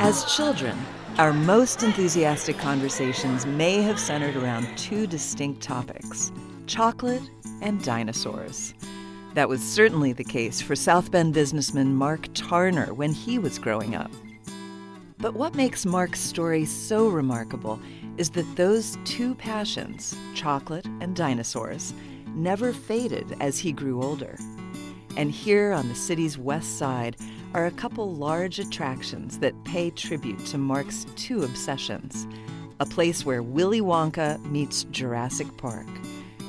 As children, our most enthusiastic conversations may have centered around two distinct topics: chocolate and dinosaurs. That was certainly the case for South Bend businessman Mark Tarner when he was growing up. But what makes Mark's story so remarkable is that those two passions, chocolate and dinosaurs, never faded as he grew older. And here on the city's west side are a couple large attractions that pay tribute to Mark's two obsessions: a place where Willy Wonka meets Jurassic Park,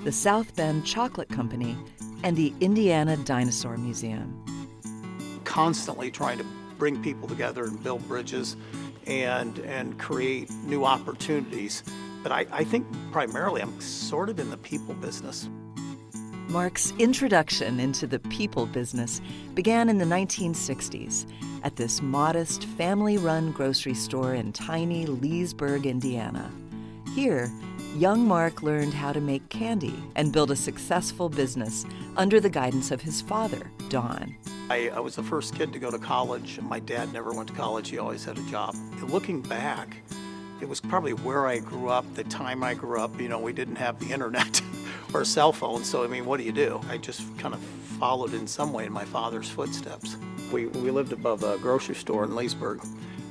the South Bend Chocolate Company, and the Indiana Dinosaur Museum. Constantly trying to bring people together and build bridges and create new opportunities. But I think primarily I'm sort of in the people business. Mark's introduction into the people business began in the 1960s at this modest family-run grocery store in tiny Leesburg, Indiana. Here, young Mark learned how to make candy and build a successful business under the guidance of his father, Don. I was the first kid to go to college. My dad never went to college. He always had a job. Looking back, it was probably where I grew up, the time I grew up. You know, we didn't have the internet or cell phones, so I mean, what do? I just kind of followed in some way in my father's footsteps. We lived above a grocery store in Leesburg,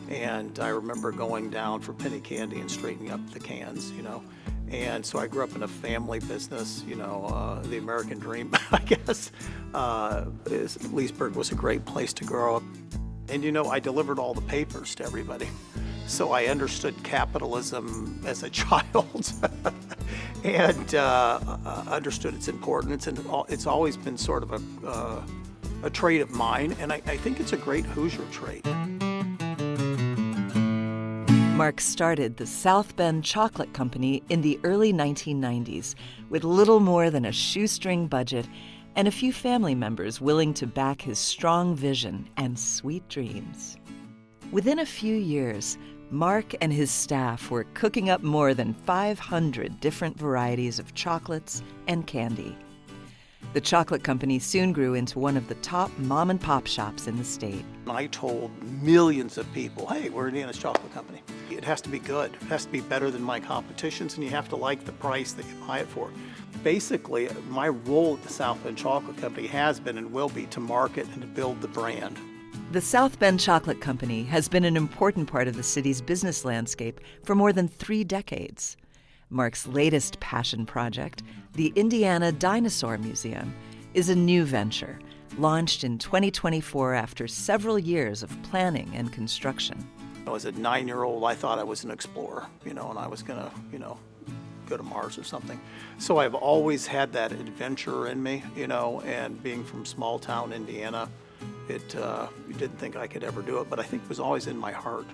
and I remember going down for penny candy and straightening up the cans, you know. And so I grew up in a family business, you know, the American dream, I guess. Leesburg was a great place to grow up. And, you know, I delivered all the papers to everybody. So I understood capitalism as a child and understood its importance. And it's always been sort of a trait of mine. And I think it's a great Hoosier trait. Mark started the South Bend Chocolate Company in the early 1990s with little more than a shoestring budget and a few family members willing to back his strong vision and sweet dreams. Within a few years, Mark and his staff were cooking up more than 500 different varieties of chocolates and candy. The chocolate company soon grew into one of the top mom-and-pop shops in the state. I told millions of people, hey, we're Indiana's Chocolate Company. It has to be good. It has to be better than my competitions, and you have to like the price that you buy it for. Basically, my role at the South Bend Chocolate Company has been and will be to market and to build the brand. The South Bend Chocolate Company has been an important part of the city's business landscape for more than 3 decades. Mark's latest passion project, the Indiana Dinosaur Museum, is a new venture, launched in 2024 after several years of planning and construction. As a 9-year-old, I thought I was an explorer, you know, and I was gonna, you know, go to Mars or something. So I've always had that adventure in me, you know, and being from small town Indiana, you didn't think I could ever do it, but I think it was always in my heart.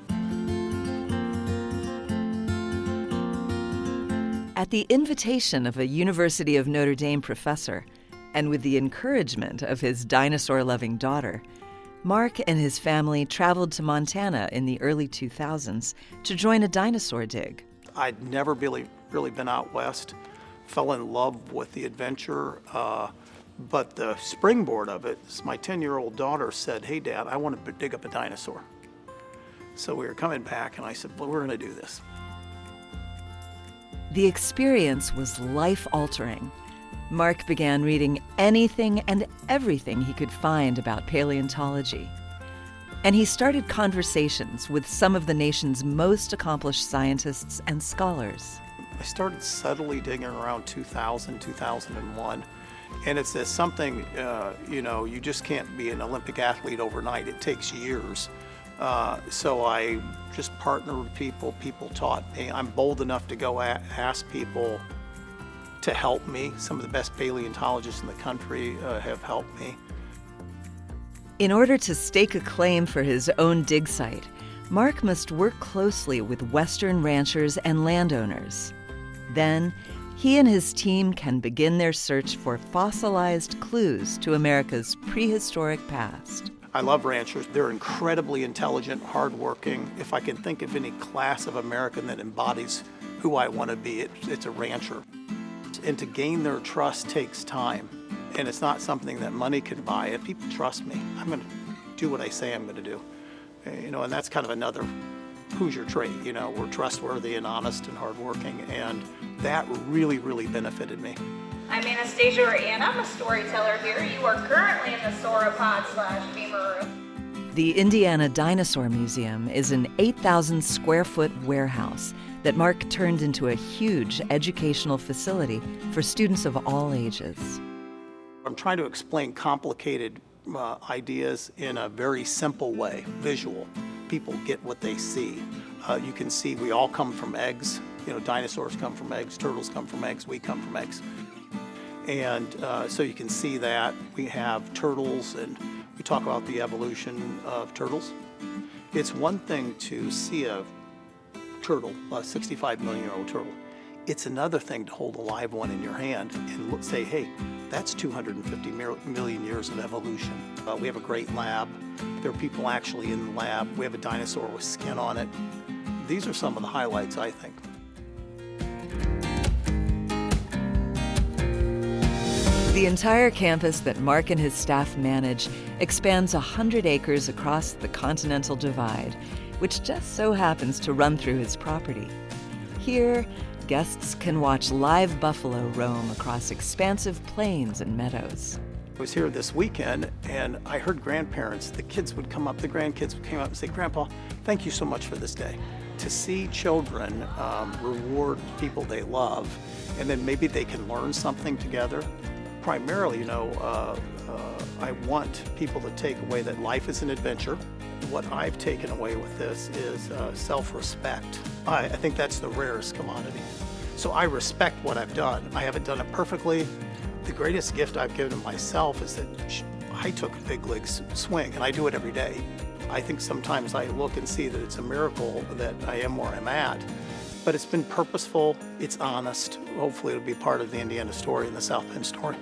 At the invitation of a University of Notre Dame professor, and with the encouragement of his dinosaur-loving daughter, Mark and his family traveled to Montana in the early 2000s to join a dinosaur dig. I'd never really been out west, fell in love with the adventure, but the springboard of it is my 10-year-old daughter said, hey, Dad, I want to dig up a dinosaur. So we were coming back, and I said, well, we're going to do this. The experience was life-altering. Mark began reading anything and everything he could find about paleontology. And he started conversations with some of the nation's most accomplished scientists and scholars. I started subtly digging around 2000, 2001. And it's something, you know, you just can't be an Olympic athlete overnight. It takes years. So I just partnered with people. People taught me. I'm bold enough to go ask people to help me. Some of the best paleontologists in the country have helped me. In order to stake a claim for his own dig site, Mark must work closely with Western ranchers and landowners. Then, he and his team can begin their search for fossilized clues to America's prehistoric past. I love ranchers. They're incredibly intelligent, hardworking. If I can think of any class of American that embodies who I want to be, it's a rancher. And to gain their trust takes time. And it's not something that money can buy. If people trust me, I'm going to do what I say I'm going to do. And that's kind of another Hoosier trait. We're trustworthy and honest and hardworking, and that really, really benefited me. I'm Anastasia, and I'm a storyteller here. You are currently in the sauropod / femur room. The Indiana Dinosaur Museum is an 8,000 square foot warehouse that Mark turned into a huge educational facility for students of all ages. I'm trying to explain complicated ideas in a very simple way, visual. People get what they see. You can see we all come from eggs. Dinosaurs come from eggs, turtles come from eggs, we come from eggs. And so you can see that. We have turtles, and we talk about the evolution of turtles. It's one thing to see a turtle, a 65 million year old turtle. It's another thing to hold a live one in your hand and say, hey, that's 250 million years of evolution. We have a great lab. There are people actually in the lab. We have a dinosaur with skin on it. These are some of the highlights, I think. The entire campus that Mark and his staff manage expands 100 acres across the Continental Divide, which just so happens to run through his property. Here, guests can watch live buffalo roam across expansive plains and meadows. I was here this weekend, and I heard grandparents, the grandkids would come up and say, Grandpa, thank you so much for this day. To see children reward people they love, and then maybe they can learn something together. Primarily, I want people to take away that life is an adventure. What I've taken away with this is self-respect. I think that's the rarest commodity. So I respect what I've done. I haven't done it perfectly. The greatest gift I've given myself is that I took a big league swing, and I do it every day. I think sometimes I look and see that it's a miracle that I am where I'm at. But it's been purposeful, it's honest. Hopefully it'll be part of the Indiana story and the South Bend story.